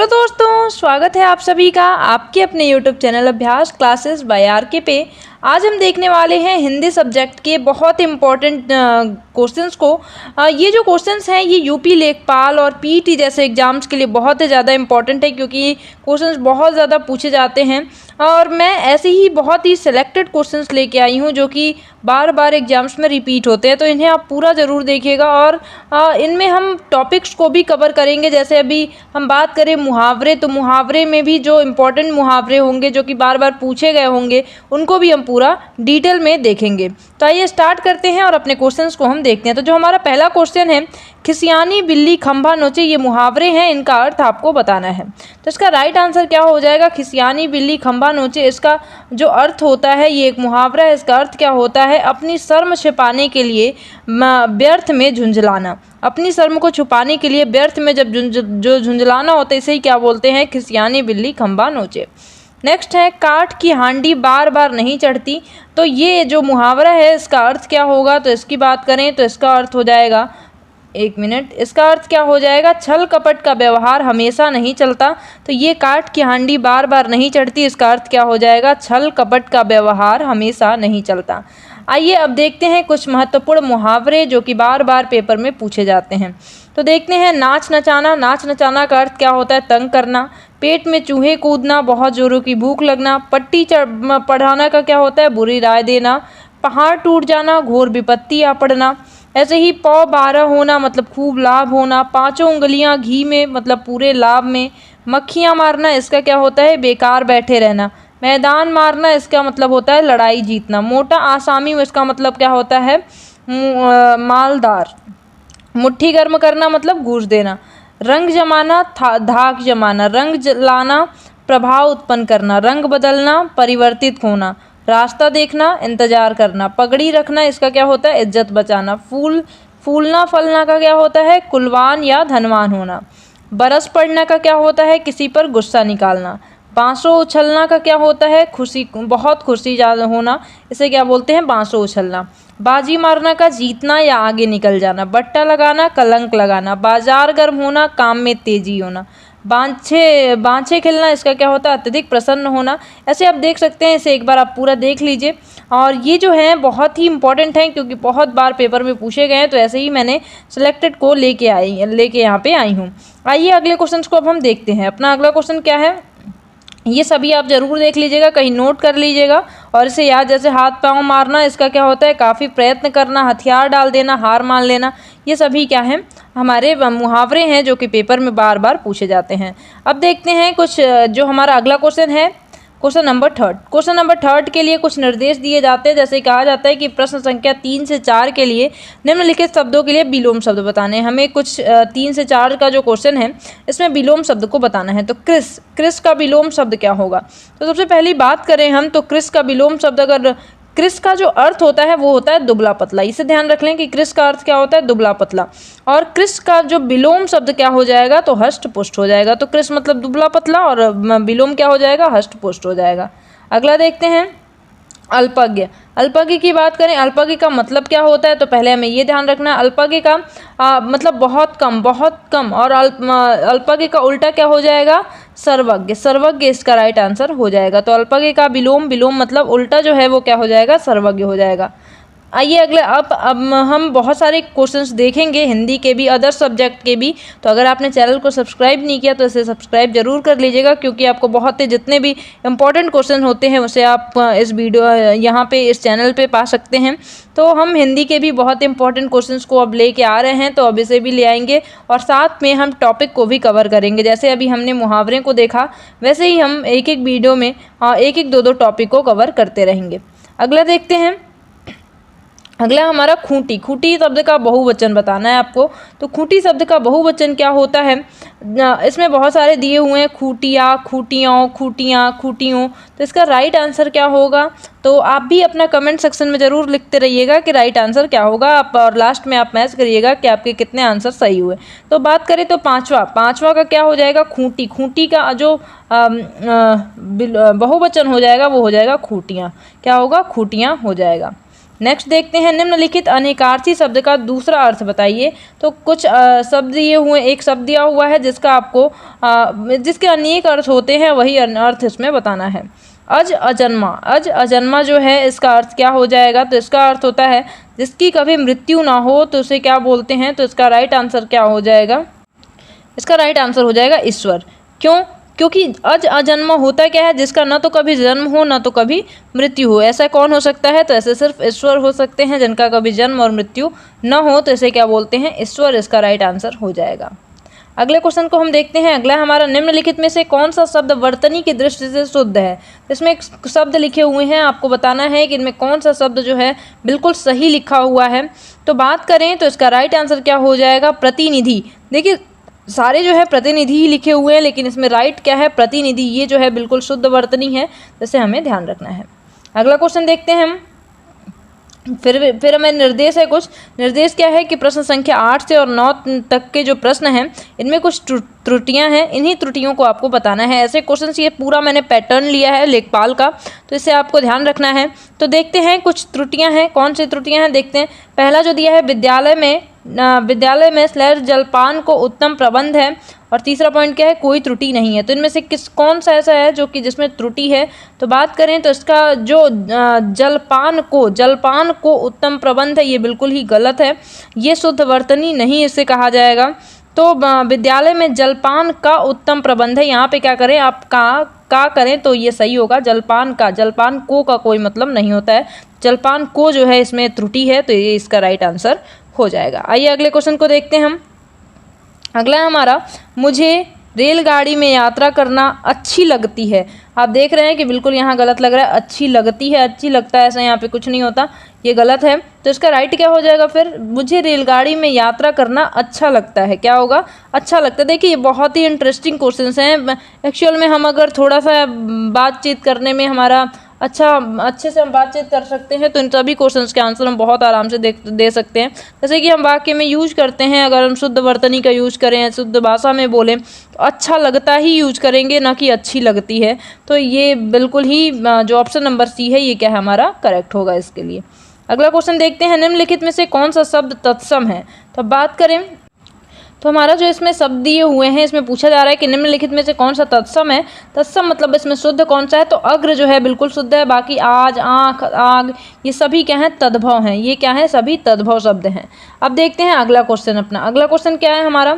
Hello दोस्तों, स्वागत है आप सभी का आपके अपने YouTube चैनल अभ्यास क्लासेस बाय आर.के. पे। आज हम देखने वाले हैं हिंदी सब्जेक्ट के बहुत इम्पॉर्टेंट क्वेश्चंस को। ये जो क्वेश्चंस हैं ये यूपी लेखपाल और पीटी जैसे एग्जाम्स के लिए बहुत ही ज़्यादा इम्पॉर्टेंट है, क्योंकि ये क्वेश्चंस बहुत ज़्यादा पूछे जाते हैं। और मैं ऐसे ही बहुत ही सिलेक्टेड क्वेश्चंस लेके आई हूँ जो कि बार बार एग्जाम्स में रिपीट होते हैं, तो इन्हें आप पूरा ज़रूर देखिएगा। और इनमें हम टॉपिक्स को भी कवर करेंगे। जैसे अभी हम बात करें मुहावरे, तो मुहावरे में भी जो इम्पोर्टेंट मुहावरे होंगे जो कि बार बार पूछे गए होंगे उनको भी हम पूरा डिटेल में देखेंगे। तो आइए स्टार्ट करते हैं और अपने क्वेश्चंस को हम देखते हैं। तो जो हमारा पहला क्वेश्चन है, खिसियानी बिल्ली खंभा नोचे, ये मुहावरे हैं, इनका अर्थ आपको बताना है। तो इसका राइट आंसर क्या हो जाएगा? खिसियानी बिल्ली खंभा नोचे, इसका जो अर्थ होता है, ये एक मुहावरा है। इसका अर्थ क्या होता है? अपनी शर्म छिपाने के लिए व्यर्थ में झुंझलाना। अपनी शर्म को छुपाने के लिए व्यर्थ में जब जो झुंझलाना होता है, इसे ही क्या बोलते हैं? खिसियानी बिल्ली खंभा नोचे। नेक्स्ट है, काठ की हांडी बार बार नहीं चढ़ती। तो ये जो मुहावरा है इसका अर्थ क्या होगा? तो इसकी बात करें तो इसका अर्थ हो जाएगा, एक मिनट, इसका अर्थ क्या हो जाएगा? छल कपट का व्यवहार हमेशा नहीं चलता। तो ये काठ की हांडी बार बार नहीं चढ़ती, इसका अर्थ क्या हो जाएगा? छल कपट का व्यवहार हमेशा नहीं चलता। आइए अब देखते हैं कुछ महत्वपूर्ण मुहावरे जो कि बार बार पेपर में पूछे जाते हैं। तो देखते हैं, नाच नचाना। नाच नचाना का अर्थ क्या होता है? तंग करना। पेट में चूहे कूदना, बहुत जोरों की भूख लगना। पट्टी पढ़ाना का क्या होता है? बुरी राय देना। पहाड़ टूट जाना, घोर विपत्ति आ पड़ना। ऐसे ही पौ 12 होना मतलब खूब लाभ होना। पांचों उंगलियां घी में मतलब पूरे लाभ में। मक्खियां मारना, इसका क्या होता है? बेकार बैठे रहना। मैदान मारना, इसका मतलब होता है लड़ाई जीतना। मोटा आसामी, इसका मतलब क्या होता है? मालदार। मुट्ठी गर्म करना मतलब घूस देना। रंग जमाना, धाक जमाना। रंग लाना, प्रभाव उत्पन्न करना। रंग बदलना, परिवर्तित होना। रास्ता देखना, इंतजार करना। पगड़ी रखना, इसका क्या होता है? इज्जत बचाना। फूलना फलना का क्या होता है? कुलवान या धनवान होना। बरस पड़ना का क्या होता है? किसी पर गुस्सा निकालना। बांसों उछलना का क्या होता है? खुशी, बहुत खुशी ज़्यादा होना, इसे क्या बोलते हैं? बांसों उछलना। बाजी मारना का जीतना या आगे निकल जाना। बट्टा लगाना, कलंक लगाना। बाजार गर्म होना, काम में तेजी होना। बांछे खिलना, इसका क्या होता है? अत्यधिक प्रसन्न होना। ऐसे आप देख सकते हैं, इसे एक बार आप पूरा देख लीजिए। और ये जो हैं बहुत ही इंपॉर्टेंट हैं, क्योंकि बहुत बार पेपर में पूछे गए हैं, तो ऐसे ही मैंने सिलेक्टेड को लेके यहाँ पे आई हूँ। आइए अगले क्वेश्चन को अब हम देखते हैं। अपना अगला क्वेश्चन क्या है, ये सभी आप ज़रूर देख लीजिएगा, कहीं नोट कर लीजिएगा और इसे याद। जैसे हाथ पांव मारना, इसका क्या होता है? काफ़ी प्रयत्न करना। हथियार डाल देना, हार मान लेना। ये सभी क्या हैं? हमारे मुहावरे हैं जो कि पेपर में बार बार पूछे जाते हैं। अब देखते हैं कुछ जो हमारा अगला क्वेश्चन है, क्वेश्चन नंबर 3। क्वेश्चन नंबर 3 के लिए कुछ निर्देश दिए जाते हैं। जैसे कहा जाता है कि प्रश्न संख्या 3 से 4 के लिए निम्नलिखित शब्दों के लिए विलोम शब्द बताने हैं। हमें कुछ 3 से 4 का जो क्वेश्चन है इसमें विलोम शब्द को बताना है। तो क्रिस का विलोम शब्द क्या होगा? तो सबसे पहली बात करें हम, तो क्रिस का विलोम शब्द, अगर क्रिस का जो अर्थ होता है वो होता है दुबला पतला। इसे ध्यान रख लें कि क्रिस का अर्थ क्या होता है? दुबला पतला। और क्रिस का जो विलोम शब्द क्या हो जाएगा? तो हष्ट पुष्ट हो जाएगा। तो क्रिस मतलब दुबला पतला और विलोम क्या हो जाएगा? हष्ट पुष्ट हो जाएगा। अगला देखते हैं, अल्पज्ञ। अल्पज्ञ की बात करें, अल्पज्ञ का मतलब क्या होता है? तो पहले हमें ये ध्यान रखना है, अल्पज्ञ का मतलब बहुत कम, बहुत कम। और अल्पज्ञ का उल्टा क्या हो जाएगा? सर्वज्ञ। सर्वज्ञ इसका राइट आंसर हो जाएगा। तो अल्पज्ञ का विलोम मतलब उल्टा जो है वो क्या हो जाएगा? सर्वज्ञ हो जाएगा। आइए अगले, अब हम बहुत सारे क्वेश्चंस देखेंगे, हिंदी के भी, अदर सब्जेक्ट के भी। तो अगर आपने चैनल को सब्सक्राइब नहीं किया तो इसे सब्सक्राइब जरूर कर लीजिएगा, क्योंकि आपको बहुत ही जितने भी इंपॉर्टेंट क्वेश्चन होते हैं उसे आप इस वीडियो यहाँ पे इस चैनल पे पा सकते हैं। तो हम हिंदी के भी बहुत इंपॉर्टेंट क्वेश्चंस को अब लेके आ रहे हैं, तो अब इसे भी ले आएंगे और साथ में हम टॉपिक को भी कवर करेंगे। जैसे अभी हमने मुहावरे को देखा, वैसे ही हम एक एक वीडियो में एक एक दो टॉपिक को कवर करते रहेंगे। अगला देखते हैं, अगला हमारा खूंटी। खूंटी शब्द का बहुवचन बताना है आपको। तो खूंटी शब्द का बहुवचन क्या होता है? इसमें बहुत सारे दिए हुए हैं, खूटिया, खूटियों, खूटियाँ, खूटियों। तो इसका राइट आंसर क्या होगा? तो आप भी अपना कमेंट सेक्शन में ज़रूर लिखते रहिएगा कि राइट आंसर क्या होगा आप, और लास्ट में आप मैच करिएगा कि आपके कितने आंसर सही हुए। तो बात करें तो पाँचवा का क्या हो जाएगा? खूंटी। खूंटी का जो बहुवचन हो जाएगा वो हो जाएगा खूटियाँ। क्या होगा? खूटियाँ हो जाएगा। नेक्स्ट देखते हैं, निम्नलिखित अनेकार्थी शब्द का दूसरा अर्थ बताइए। तो कुछ शब्द दिए हुए, एक शब्द दिया हुआ है जिसका आपको जिसके अनेक अर्थ होते हैं, वही अर्थ इसमें बताना है। अज अजन्मा, अज अजन्मा जो है इसका अर्थ क्या हो जाएगा? तो इसका अर्थ होता है जिसकी कभी मृत्यु ना हो, तो उसे क्या बोलते हैं? तो इसका राइट आंसर क्या हो जाएगा? इसका राइट आंसर हो जाएगा ईश्वर। क्यों? क्योंकि अज अजन्मा होता क्या है? जिसका न तो कभी जन्म हो न तो कभी मृत्यु हो। ऐसा कौन हो सकता है? तो ऐसे सिर्फ ईश्वर हो सकते हैं जिनका कभी जन्म और मृत्यु न हो, तो इसे क्या बोलते हैं? ईश्वर। इसका राइट आंसर हो जाएगा। अगले क्वेश्चन को हम देखते हैं। अगला हमारा, निम्नलिखित में से कौन सा शब्द वर्तनी की दृष्टि से शुद्ध है? इसमें एक शब्द लिखे हुए हैं, आपको बताना है कि इनमें कौन सा शब्द जो है बिल्कुल सही लिखा हुआ है। तो बात करें तो इसका राइट आंसर क्या हो जाएगा? प्रतिनिधि। देखिए सारे जो है प्रतिनिधि ही लिखे हुए हैं, लेकिन इसमें राइट क्या है? प्रतिनिधि। ये जो है बिल्कुल शुद्ध वर्तनी है, जिसे हमें ध्यान रखना है। अगला क्वेश्चन देखते हैं हम। फिर हमें निर्देश है कुछ। निर्देश क्या है कि प्रश्न संख्या 8 से और 9 तक के जो प्रश्न हैं, इनमें कुछ त्रुटियां हैं। इन्हीं त्रुटियों को आपको बताना है। ऐसे क्वेश्चन, ये पूरा मैंने पैटर्न लिया है लेखपाल का, तो इसे आपको ध्यान रखना है। तो देखते हैं कुछ त्रुटियां हैं। कौन सी त्रुटियां हैं देखते हैं। पहला जो दिया है, विद्यालय में स्लैश जलपान को उत्तम प्रबंध है। और तीसरा पॉइंट क्या है? कोई त्रुटि नहीं है। तो इनमें से कौन सा ऐसा है जो कि जिसमें त्रुटि है? तो बात करें तो इसका जो जलपान को उत्तम प्रबंध है, ये बिल्कुल ही गलत है। ये शुद्ध वर्तनी नहीं इसे कहा जाएगा। तो विद्यालय में जलपान का उत्तम प्रबंध है, यहाँ पे क्या करें आप? का करें तो ये सही होगा। जलपान को का कोई मतलब नहीं होता है। जलपान को जो है इसमें त्रुटि है, तो ये इसका राइट आंसर हो जाएगा। आइए अगले क्वेश्चन को देखते हैं हम। अगला है हमारा, मुझे रेलगाड़ी में यात्रा करना अच्छी लगती है। आप देख रहे हैं कि बिल्कुल यहाँ गलत लग रहा है। अच्छी लगती है, अच्छी लगता है, ऐसा यहाँ पे कुछ नहीं होता, ये गलत है। तो इसका राइट क्या हो जाएगा फिर? मुझे रेलगाड़ी में यात्रा करना अच्छा लगता है। क्या होगा? अच्छा लगता है। देखिए ये बहुत ही इंटरेस्टिंग क्वेश्चन हैं। एक्चुअल में हम अगर थोड़ा सा बातचीत करने में हमारा अच्छे से हम बातचीत कर सकते हैं, तो इन सभी क्वेश्चंस के आंसर हम बहुत आराम से दे सकते हैं। जैसे कि हम वाक्य में यूज करते हैं, अगर हम शुद्ध वर्तनी का यूज करें, शुद्ध भाषा में बोलें, तो अच्छा लगता ही यूज करेंगे, ना कि अच्छी लगती है। तो ये बिल्कुल ही जो ऑप्शन नंबर सी है, ये क्या है हमारा? करेक्ट होगा इसके लिए। अगला क्वेश्चन देखते हैं, निम्नलिखित में से कौन सा शब्द तत्सम है? तो बात करें तो हमारा जो इसमें शब्द दिए हुए हैं, इसमें पूछा जा रहा है कि निम्नलिखित में से कौन सा तत्सम है। तत्सम मतलब इसमें शुद्ध कौन सा है? तो अग्र जो है बिल्कुल शुद्ध है। बाकी आज, आँख, आग, ये सभी क्या हैं? तद्भव हैं। ये क्या है? सभी तद्भव शब्द हैं। अब देखते हैं अगला क्वेश्चन अपना। अगला क्वेश्चन क्या है हमारा?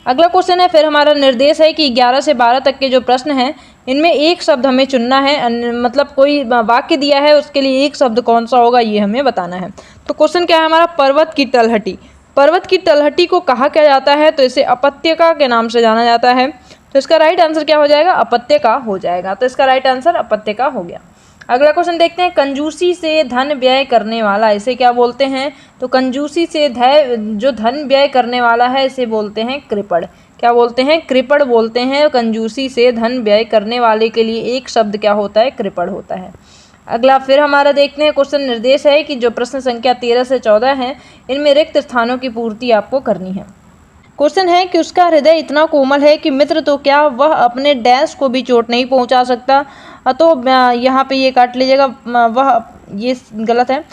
अगला क्वेश्चन है, फिर हमारा निर्देश है कि 11 से 12 तक के जो प्रश्न हैं, इनमें एक शब्द हमें चुनना है। मतलब कोई वाक्य दिया है, उसके लिए एक शब्द कौन सा होगा, ये हमें बताना है। तो क्वेश्चन क्या है हमारा? पर्वत की तलहटी। पर्वत की तलहटी को कहा क्या जाता है? तो इसे अपत्यका के नाम से जाना जाता है। तो इसका राइट आंसर क्या हो जाएगा? अपत्यका हो जाएगा। तो इसका राइट आंसर अपत्यका हो गया। अगला क्वेश्चन देखते हैं, कंजूसी से धन व्यय करने वाला, इसे क्या बोलते हैं? तो कंजूसी से जो धन व्यय करने वाला है, इसे बोलते हैं कृपण। क्या बोलते हैं? कृपण बोलते हैं। कंजूसी से धन व्यय करने वाले के लिए एक शब्द क्या होता है? कृपण होता है। अगला फिर हमारा देखते हैं क्वेश्चन, निर्देश है कि जो प्रश्न संख्या 13 से 14 हैं, इनमें रिक्त स्थानों की पूर्ति आपको करनी है। क्वेश्चन है कि उसका हृदय इतना कोमल है कि मित्र तो क्या, वह अपने डैश को भी चोट नहीं पहुंचा सकता। तो यहाँ पे ये काट लीजिएगा, वह, ये गलत है,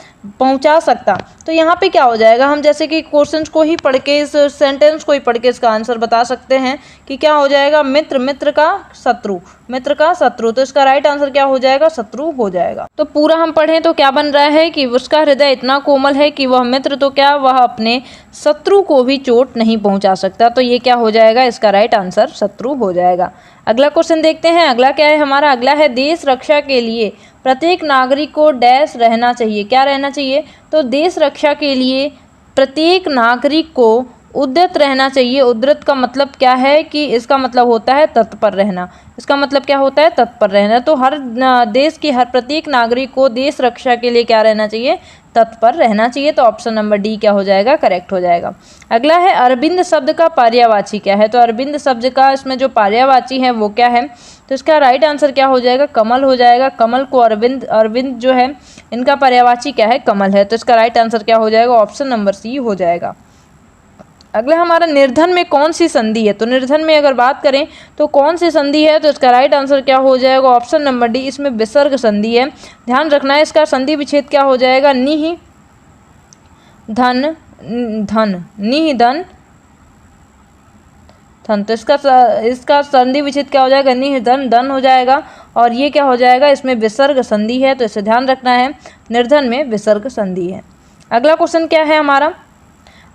पहुंचा सकता। तो यहाँ पे क्या हो जाएगा? हम जैसे कि क्वेश्चंस को ही पढ़ के, इस सेंटेंस को ही पढ़ के इसका आंसर बता सकते हैं कि क्या हो जाएगा? मित्र का शत्रु, मित्र का शत्रु। तो इसका राइट आंसर क्या हो जाएगा? शत्रु हो जाएगा। तो पूरा हम पढ़ें तो क्या बन रहा है कि उसका हृदय इतना कोमल है कि वह मित्र तो क्या, वह अपने शत्रु को भी चोट नहीं पहुंचा सकता। तो ये क्या हो जाएगा? इसका राइट आंसर शत्रु हो जाएगा। अगला क्वेश्चन देखते हैं। अगला क्या है हमारा? अगला है, देश रक्षा के लिए प्रत्येक नागरिक को डैश रहना चाहिए। क्या रहना चाहिए? तो देश रक्षा के लिए प्रत्येक नागरिक को उद्यत रहना चाहिए। उद्यत का मतलब क्या है? कि इसका मतलब होता है तत्पर रहना। इसका मतलब क्या होता है? तत्पर रहना। तो हर देश के हर प्रत्येक नागरिक को देश रक्षा के लिए क्या रहना चाहिए? तत्पर रहना चाहिए। तो ऑप्शन नंबर डी क्या हो जाएगा? करेक्ट हो जाएगा। अगला है, अरविंद शब्द का पर्यायवाची क्या है? तो अरविंद शब्द का इसमें जो पर्यायवाची है वो क्या है? तो इसका राइट आंसर क्या हो जाएगा? कमल हो जाएगा। कमल को अरविंद जो है, इनका पर्यायवाची क्या है? कमल है। तो इसका राइट आंसर क्या हो जाएगा? ऑप्शन नंबर सी हो जाएगा। अगला हमारा निर्धन में कौन सी संधि है। तो निर्धन में अगर बात करें तो कौन सी संधि है, तो इसका राइट आंसर क्या हो जाएगा, ऑप्शन नंबर डी, इसमें विसर्ग संधि है। ध्यान रखना है इसका संधि विच्छेद क्या हो जाएगा, निहि धन धन, निहि धन धन। तो इसका संधि विच्छेद क्या हो जाएगा, निहि धन धन हो जाएगा। और ये क्या हो जाएगा, इसमें विसर्ग संधि है, तो इसे ध्यान रखना है, निर्धन में विसर्ग संधि है। अगला क्वेश्चन क्या है हमारा,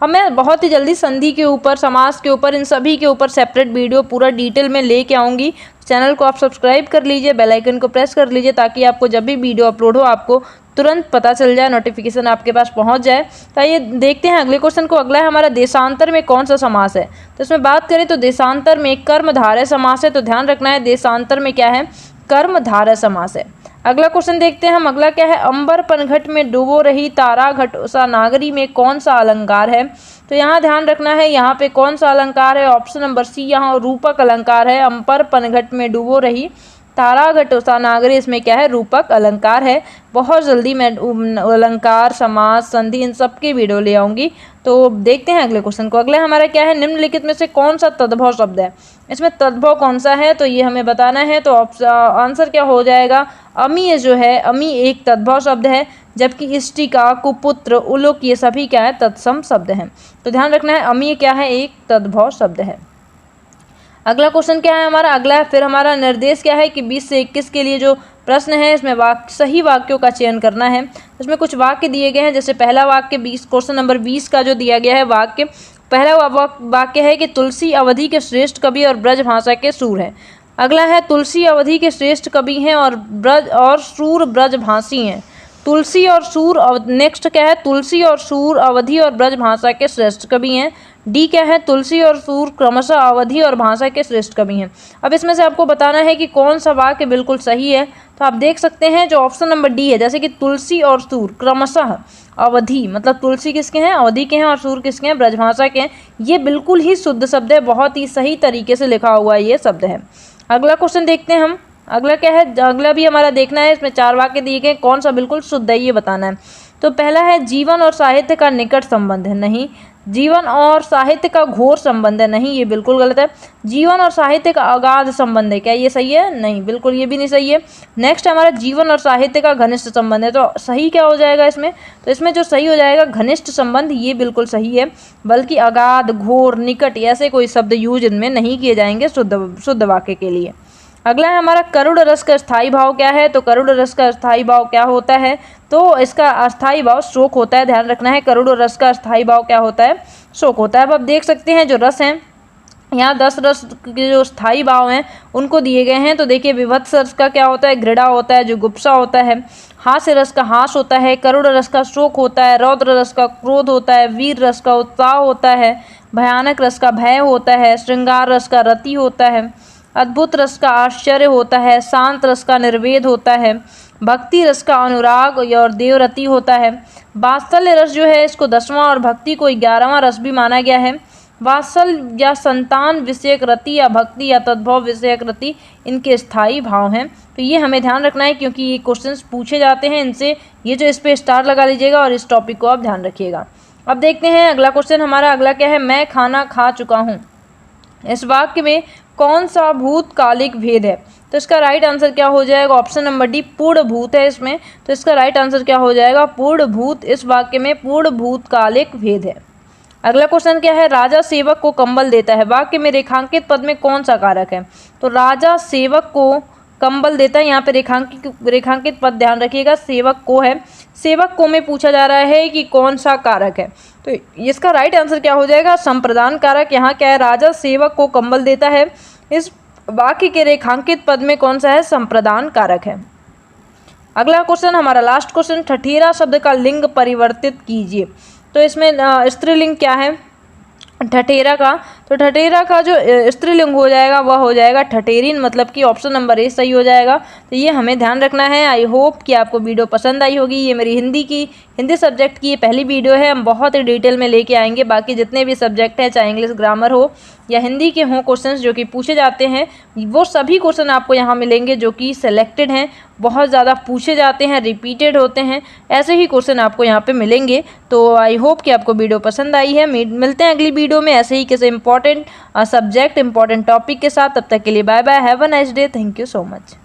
अब मैं बहुत ही जल्दी संधि के ऊपर, समास के ऊपर, इन सभी के ऊपर सेपरेट वीडियो पूरा डिटेल में लेके आऊँगी। चैनल को आप सब्सक्राइब कर लीजिए, बेल आइकन को प्रेस कर लीजिए, ताकि आपको जब भी वीडियो अपलोड हो आपको तुरंत पता चल जाए, नोटिफिकेशन आपके पास पहुंच जाए। तो आइए देखते हैं अगले क्वेश्चन को। अगला है हमारा देशांतर में कौन सा समास है। तो इसमें बात करें तो देशांतर में कर्मधारय समास है। तो ध्यान रखना है देशांतर में क्या है, कर्मधारय समास है। अगला क्वेश्चन देखते हैं हम। अगला क्या है, अंबर पनघट में डूबो रही तारा घट उषा नागरी में कौन सा अलंकार है। तो यहाँ ध्यान रखना है, यहाँ पे कौन सा अलंकार है, ऑप्शन नंबर सी, यहाँ रूपक अलंकार है। अंबर पनघट में डूबो रही तारा घट उषा नागरी, इसमें क्या है, रूपक अलंकार है। बहुत जल्दी मैं अलंकार, समास, संधि, इन सब की वीडियो ले आऊँगी। तो देखते हैं अगले क्वेश्चन को। अगला हमारा क्या है, निम्नलिखित में से कौन सा तद्भव शब्द है। इसमें तद्भव कौन सा है, तो ये हमें बताना है। तो आंसर क्या हो जाएगा, अमीय जो है, अमी एक तद्भव शब्द है, जबकि इष्टिका, कुपुत्र, उलुक ये सभी क्या है, तत्सम शब्द हैं। तो ध्यान रखना है, अमीय क्या है, एक तद्भव शब्द है। अगला क्वेश्चन क्या है हमारा, अगला है फिर हमारा निर्देश क्या है कि 20 से 21 के लिए जो प्रश्न है, इसमें सही वाक्यों का चयन करना है। इसमें कुछ वाक्य दिए गए हैं, जैसे पहला वाक्य क्वेश्चन नंबर 20 का जो दिया गया है वाक्य, पहला वाक्य है कि तुलसी अवधि के श्रेष्ठ कवि और ब्रज भाषा के सूर हैं। अगला है तुलसी अवधि के श्रेष्ठ कवि हैं और सूर ब्रज भाषी हैं। तुलसी और सूर, नेक्स्ट क्या है, तुलसी और सूर अवधि और ब्रज भाषा के श्रेष्ठ कवि हैं। डी क्या है, तुलसी और सूर क्रमशः अवधि और भाषा के श्रेष्ठ कवि हैं। अब इसमें से आपको बताना है कि कौन सा वाक्य बिल्कुल सही है। तो आप देख सकते हैं जो ऑप्शन नंबर डी है, जैसे कि तुलसी और सूर क्रमशः अवधि, मतलब तुलसी किसके हैं, अवधि के हैं, और सूर किसके हैं, ब्रजभाषा के हैं। ये बिल्कुल ही शुद्ध शब्द है, बहुत ही सही तरीके से लिखा हुआ ये शब्द है। अगला क्वेश्चन देखते हैं हम। अगला क्या है, अगला भी हमारा देखना है, इसमें 4 वाक्य दिए गए, कौन सा बिल्कुल शुद्ध है ये बताना है। तो पहला है जीवन और साहित्य का निकट संबंध है, नहीं। जीवन और साहित्य का घोर संबंध है, नहीं, ये बिल्कुल गलत है। जीवन और साहित्य का अगाध संबंध है, क्या ये सही है, नहीं, बिल्कुल ये भी नहीं सही है। नेक्स्ट हमारा जीवन और साहित्य का घनिष्ठ संबंध है, तो सही क्या हो जाएगा इसमें, तो इसमें जो सही हो जाएगा घनिष्ठ संबंध, ये बिल्कुल सही है। बल्कि अगाध, घोर, निकट ऐसे कोई शब्द यूज इनमें नहीं किए जाएंगे शुद्ध वाक्य के लिए। अगला है हमारा करुड़ रस का स्थायी भाव क्या है। तो करुड़ रस का स्थायी भाव क्या होता है, तो इसका अस्थायी भाव शोक होता है। ध्यान रखना है, करुड़ रस का स्थायी भाव क्या होता है, शोक होता है। अब आप देख सकते हैं जो रस हैं, यहाँ 10 रस के जो स्थायी भाव हैं उनको दिए गए हैं। तो देखिए, विभत्स रस का क्या होता है, घृणा होता है, जो गुप्सा होता है। हास्य रस का हास होता है, करुड़ रस का शोक होता है, रौद्र रस का क्रोध होता है, वीर रस का उत्साह होता है, भयानक रस का भय होता है, श्रृंगार रस का रति होता है, अद्भुत रस का आश्चर्य होता है, शांत रस का निर्वेद होता है, भक्ति रस का अनुराग और देवरति होता है। वात्सल्य रस जो है इसको 10वां और भक्ति को 11वां रस भी माना गया है। वात्सल्य या संतान विषयक रति या भक्ति या तद्भव विषयक रति इनके स्थायी भाव हैं। तो ये हमें ध्यान रखना है, क्योंकि ये क्वेश्चंस पूछे जाते हैं इनसे, ये जो इस पे स्टार लगा लीजिएगा और इस टॉपिक को आप ध्यान रखिएगा। अब देखते हैं अगला क्वेश्चन हमारा। अगला क्या है, मैं खाना खा चुका हूँ, इस वाक्य में कौन सा भूतकालिक भेद है। तो इसका राइट आंसर क्या हो जाएगा, ऑप्शन नंबर डी, पूर्ण भूत है इसमें। तो इसका राइट आंसर क्या हो जाएगा, पूर्ण भूत। इस वाक्य में पूर्ण भूतकालिक भेद है। अगला क्वेश्चन क्या है, राजा सेवक को कंबल देता है, वाक्य में रेखांकित पद में कौन सा कारक है। तो राजा सेवक को कंबल देता है, यहाँ पे रेखांकित पद ध्यान रखिएगा, सेवक को है। सेवक को में पूछा जा रहा है कि कौन सा कारक है। तो इसका राइट आंसर क्या हो जाएगा, संप्रदान कारक। यहाँ क्या है, राजा सेवक को कंबल देता है, इस वाक्य के रेखांकित पद में कौन सा है, संप्रदान कारक है। अगला क्वेश्चन हमारा लास्ट क्वेश्चन, ठठेरा शब्द का लिंग परिवर्तित कीजिए। तो इसमें स्त्रीलिंग क्या है ठठेरा का, तो ठठेरा का जो स्त्रीलिंग हो जाएगा वह हो जाएगा ठठेरिन, मतलब कि ऑप्शन नंबर ए सही हो जाएगा। तो ये हमें ध्यान रखना है। आई होप कि आपको वीडियो पसंद आई होगी। ये मेरी हिंदी सब्जेक्ट की ये पहली वीडियो है। हम बहुत ही डिटेल में लेके आएंगे बाकी जितने भी सब्जेक्ट हैं, चाहे इंग्लिश ग्रामर हो या हिंदी के हों क्वेश्चंस जो कि पूछे जाते हैं, वो सभी क्वेश्चन आपको यहाँ मिलेंगे जो कि सेलेक्टेड हैं, बहुत ज़्यादा पूछे जाते हैं, रिपीटेड होते हैं, ऐसे ही क्वेश्चन आपको यहाँ पे मिलेंगे। तो आई होप कि आपको वीडियो पसंद आई है। मिलते हैं अगली वीडियो में ऐसे ही किसी इंपॉर्टेंट सब्जेक्ट, इंपॉर्टेंट टॉपिक के साथ। तब तक के लिए bye bye, have a nice day, thank you so much.